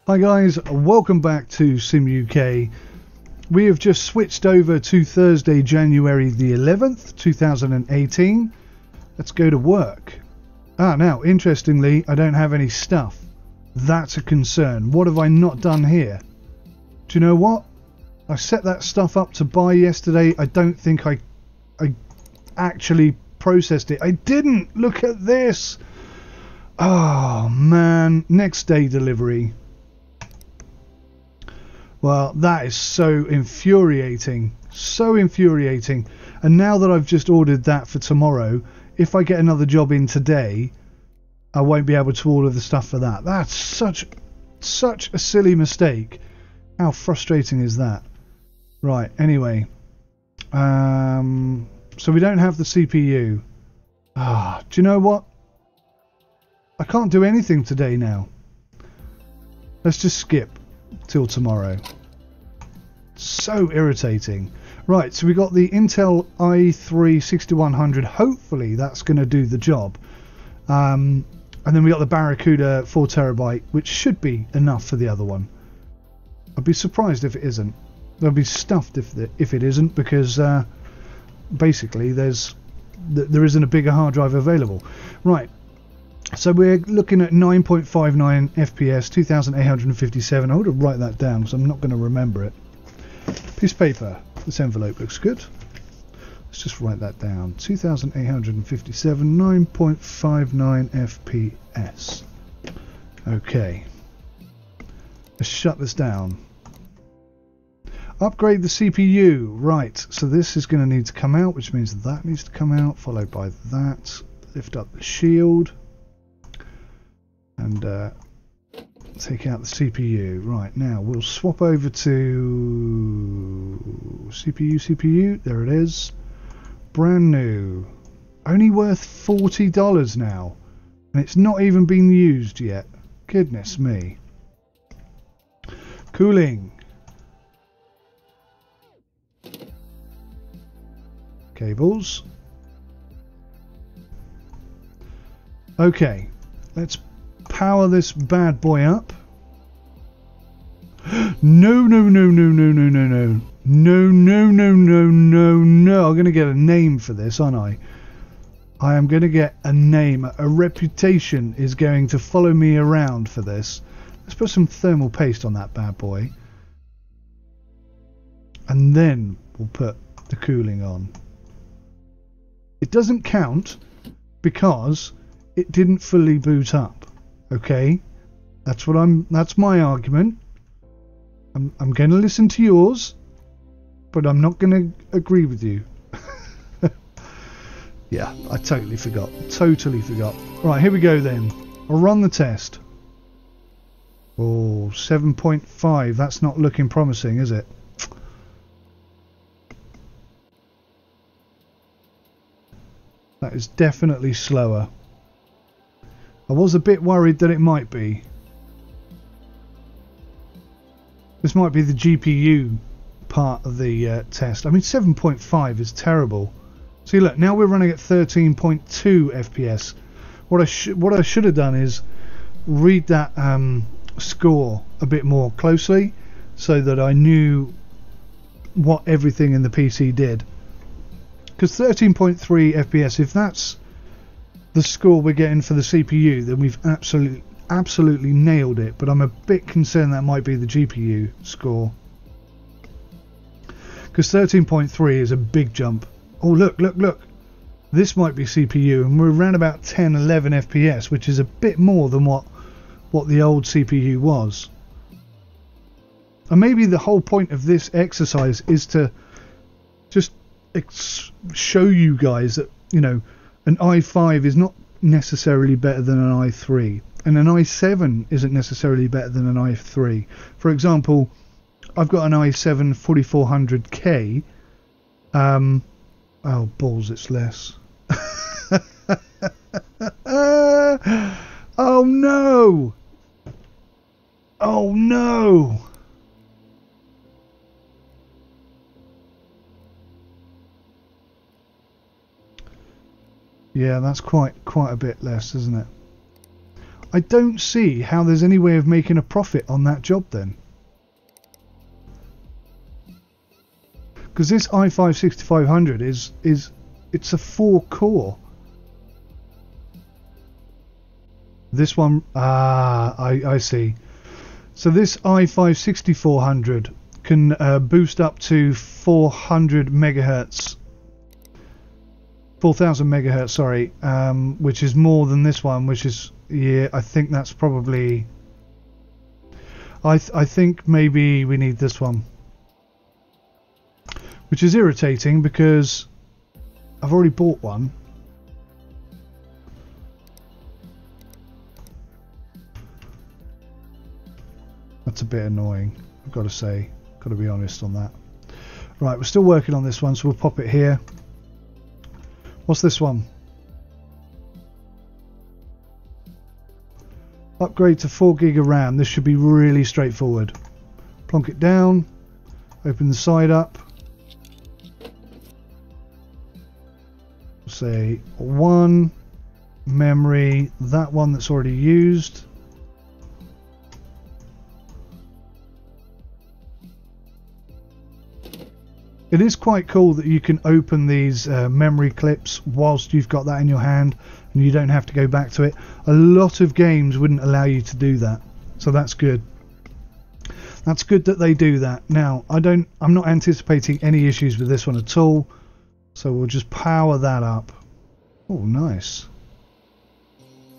Hi guys, welcome back to Sim UK. We have just switched over to Thursday, January the 11th, 2018. Let's go to work. Now, interestingly, I don't have any stuff. That's a concern. What have I not done here? Do you know what? I set that stuff up to buy yesterday. I don't think I actually processed it. I didn't! Look at this! Oh, man. Next day delivery. Well, that is so infuriating. So infuriating. And now that I've just ordered that for tomorrow, if I get another job in today, I won't be able to order the stuff for that. That's such a silly mistake. How frustrating is that? Right, anyway. So we don't have the CPU. Do you know what? I can't do anything today now. Let's just skip till tomorrow. So irritating. Right, so we got the Intel i3-6100. Hopefully that's going to do the job. And then we got the Barracuda 4TB, which should be enough for the other one. I'd be surprised if it isn't. I'll be stuffed if it isn't, because basically there isn't a bigger hard drive available. Right. So we're looking at 9.59 FPS, 2857. I would have write that down because I'm not going to remember it. Piece of paper. This envelope looks good. Let's just write that down. 2857, 9.59 FPS. Okay. Let's shut this down. Upgrade the CPU. Right. So this is going to need to come out, which means that needs to come out, followed by that. Lift up the shield. And take out the CPU. Right, now we'll swap over to CPU. There it is. Brand new. Only worth $40 now. And it's not even been used yet. Goodness me. Cooling. Cables. Okay, let's power this bad boy up. No. I'm going to get a name for this, aren't I? I am going to get a name. A reputation is going to follow me around for this. Let's put some thermal paste on that bad boy. And then we'll put the cooling on. It doesn't count because it didn't fully boot up. Okay, that's my argument. I'm going to listen to yours, but I'm not going to agree with you. Yeah, I totally forgot. Right, here we go then. I'll run the test. Oh, 7.5. That's not looking promising, is it? That is definitely slower. I was a bit worried that it might be. This might be the GPU part of the test. I mean, 7.5 is terrible. See, look, now we're running at 13.2 FPS. What I should have done is read that score a bit more closely so that I knew what everything in the PC did. Because 13.3 FPS, if that's the score we're getting for the CPU, then we've absolutely nailed it. But I'm a bit concerned that might be the GPU score, because 13.3 is a big jump. Oh, look, this might be CPU, and we're around about 10-11 FPS, which is a bit more than what the old CPU was. And maybe the whole point of this exercise is to just show you guys that, you know, an i5 is not necessarily better than an i3, and an i7 isn't necessarily better than an i3. For example, I've got an i7-4400K. Oh balls, it's less. Oh no! Oh no! Yeah, that's quite a bit less, isn't it? I don't see how there's any way of making a profit on that job then. Because this i5-6500 it's a 4-core. This one, I see. So this i5-6400 can boost up to 400 megahertz, 4,000 megahertz, sorry, which is more than this one, which is, yeah, I think that's probably, I think maybe we need this one. Which is irritating because I've already bought one. That's a bit annoying, I've got to say. Got to be honest on that. Right, we're still working on this one, so we'll pop it here. What's this one? Upgrade to 4 gig of RAM. This should be really straightforward. Plonk it down. Open the side up. Say 1 memory, that one that's already used. It is quite cool that you can open these memory clips whilst you've got that in your hand and you don't have to go back to it. A lot of games wouldn't allow you to do that, so that's good. That's good that they do that. Now, I'm not anticipating any issues with this one at all. So we'll just power that up. Oh, nice.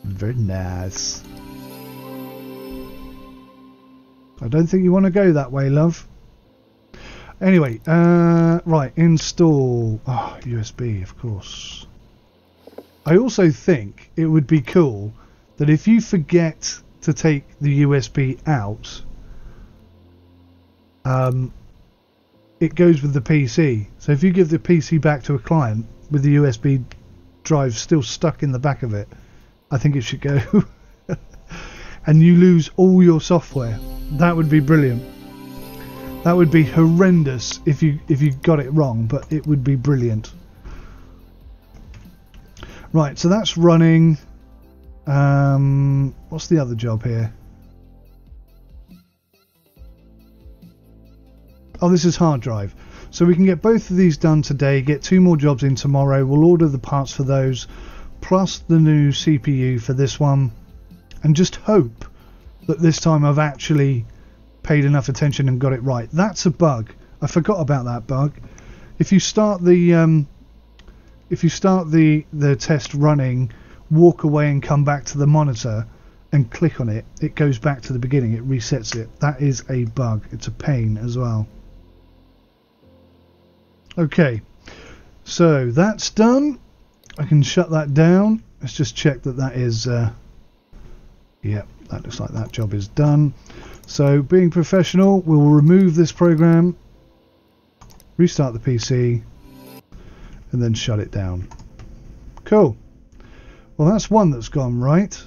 Very nice. I don't think you want to go that way, love. Anyway, right, install. Oh, USB, of course. I also think it would be cool that if you forget to take the USB out, it goes with the PC. So if you give the PC back to a client with the USB drive still stuck in the back of it, I think it should go. And you lose all your software. That would be brilliant. That would be horrendous if you got it wrong, but it would be brilliant. Right, so that's running. What's the other job here? Oh, this is hard drive. So we can get both of these done today, get 2 more jobs in tomorrow. We'll order the parts for those, plus the new CPU for this one, and just hope that this time I've actually paid enough attention and got it right. That's a bug. I forgot about that bug. If you start the test running, walk away and come back to the monitor and click on it, it goes back to the beginning. It resets it. That is a bug. It's a pain as well. Okay, so that's done. I can shut that down. Let's just check that that is yep, that looks like that job is done. So being professional, we'll remove this program, restart the PC, and then shut it down. Cool. Well, that's one that's gone right.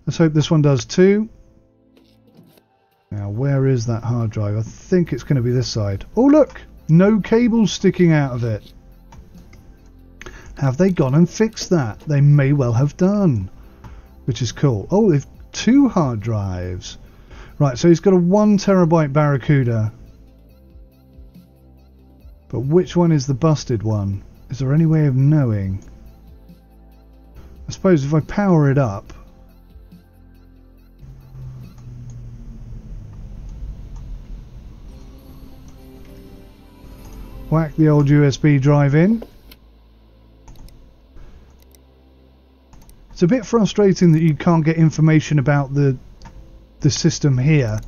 Let's hope this one does too. Now, where is that hard drive? I think it's going to be this side. Oh, look! No cables sticking out of it. Have they gone and fixed that? They may well have done. Which is cool. Oh, they've 2 hard drives. Right, so he's got a 1 terabyte Barracuda. But which one is the busted one? Is there any way of knowing? I suppose if I power it up... Whack the old USB drive in. It's a bit frustrating that you can't get information about the system here.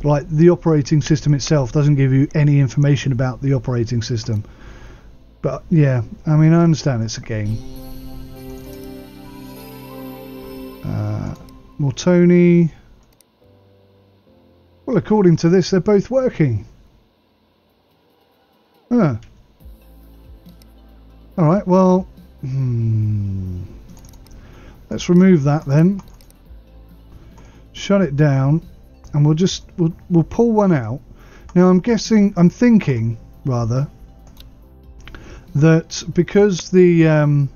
Like, the operating system itself doesn't give you any information about the operating system. But yeah, I mean, I understand it's a game. Mortoni. Well, according to this, they're both working. Huh. Alright, well... Let's remove that then. Shut it down. And we'll pull one out. Now I'm thinking rather, that because the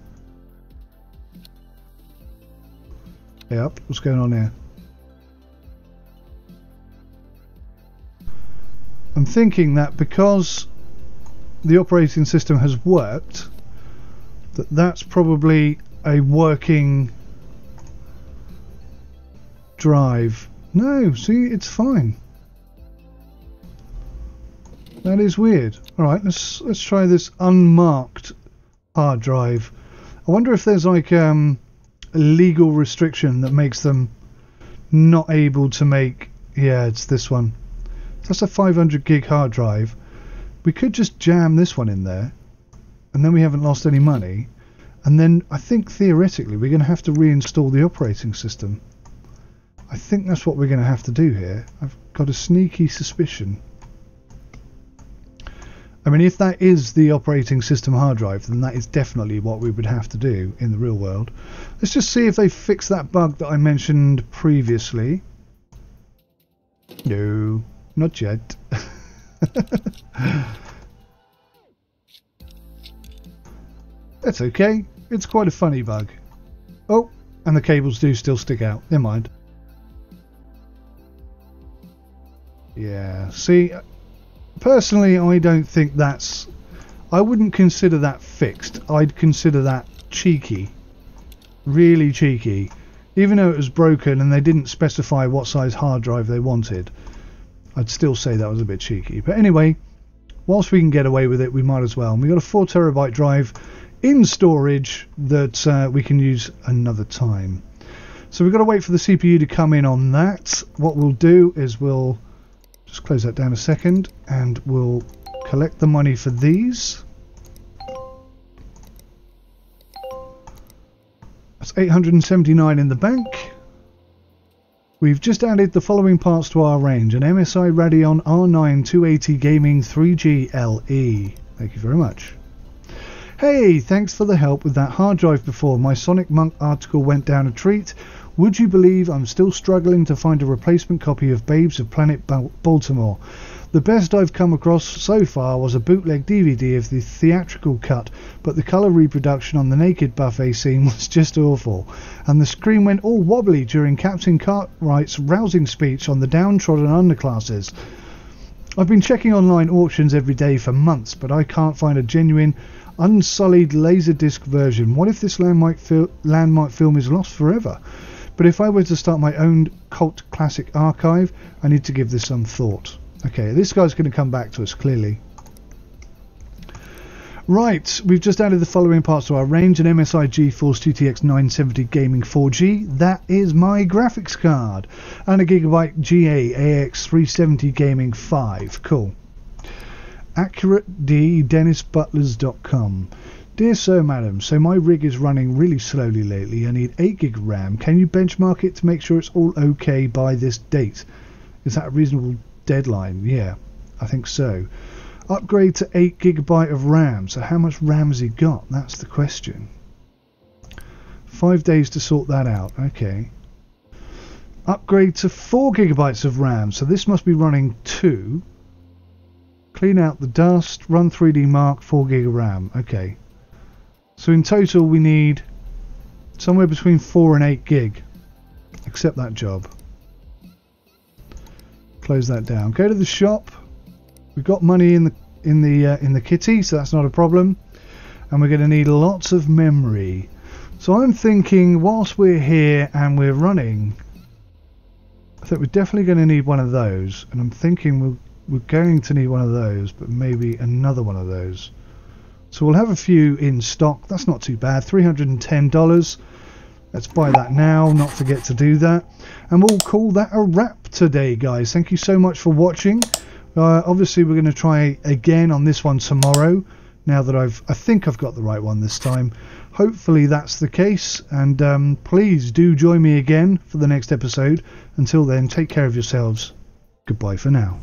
Yep, what's going on here? I'm thinking that because the operating system has worked, that's probably a working drive. No, see, it's fine. That is weird. Alright, let's try this unmarked hard drive. I wonder if there's like a legal restriction that makes them not able to make... Yeah, it's this one. That's a 500 gig hard drive. We could just jam this one in there, and then we haven't lost any money. And then I think theoretically we're going to have to reinstall the operating system. I think that's what we're going to have to do here. I've got a sneaky suspicion. I mean, if that is the operating system hard drive, then that is definitely what we would have to do in the real world. Let's just see if they fix that bug that I mentioned previously. No, not yet. That's okay. It's quite a funny bug. Oh, and the cables do still stick out. Never mind. Yeah, see, personally, I don't think that's... I wouldn't consider that fixed. I'd consider that cheeky. Really cheeky. Even though it was broken and they didn't specify what size hard drive they wanted, I'd still say that was a bit cheeky. But anyway, whilst we can get away with it, we might as well. And we've got a 4 terabyte drive in storage that we can use another time. So we've got to wait for the CPU to come in on that. What we'll do is we'll just close that down a second and we'll collect the money for these. That's 879 in the bank. We've just added the following parts to our range: an MSI Radeon R9 280 Gaming 3G LE. Thank you very much. Hey, thanks for the help with that hard drive before. My Sonic Monk article went down a treat. Would you believe I'm still struggling to find a replacement copy of Babes of Planet Baltimore? The best I've come across so far was a bootleg DVD of the theatrical cut, but the colour reproduction on the naked buffet scene was just awful, and the screen went all wobbly during Captain Cartwright's rousing speech on the downtrodden underclasses. I've been checking online auctions every day for months, but I can't find a genuine, unsullied Laserdisc version. What if this landmark film is lost forever? But if I were to start my own cult classic archive, I need to give this some thought. Okay, this guy's going to come back to us, clearly. Right, we've just added the following parts to our range: an MSI GeForce GTX 970 Gaming 4G, that is my graphics card, and a Gigabyte GA AX370 Gaming 5. Cool. Accurate D, DennisButlers.com. Dear Sir, Madam, so my rig is running really slowly lately. I need 8 gig RAM. Can you benchmark it to make sure it's all okay by this date? Is that a reasonable deadline? Yeah, I think so. Upgrade to 8 gigabyte of RAM. So how much RAM has he got? That's the question. 5 days to sort that out. Okay. Upgrade to 4 gigabytes of RAM. So this must be running 2. Clean out the dust. Run 3D Mark. 4 gig of RAM. Okay. So in total we need somewhere between 4 and 8 gig. Accept that job. Close that down. Go to the shop. We've got money in the kitty, so that's not a problem. And we're going to need lots of memory. So I'm thinking, whilst we're here and we're running, I think we're definitely going to need one of those. And I'm thinking we're going to need one of those, but maybe another one of those. So we'll have a few in stock. That's not too bad. $310. Let's buy that now, not forget to do that. And we'll call that a wrap today, guys. Thank you so much for watching. Obviously we're going to try again on this one tomorrow, now that I think I've got the right one this time. Hopefully that's the case, and please do join me again for the next episode. Until then, take care of yourselves. Goodbye for now.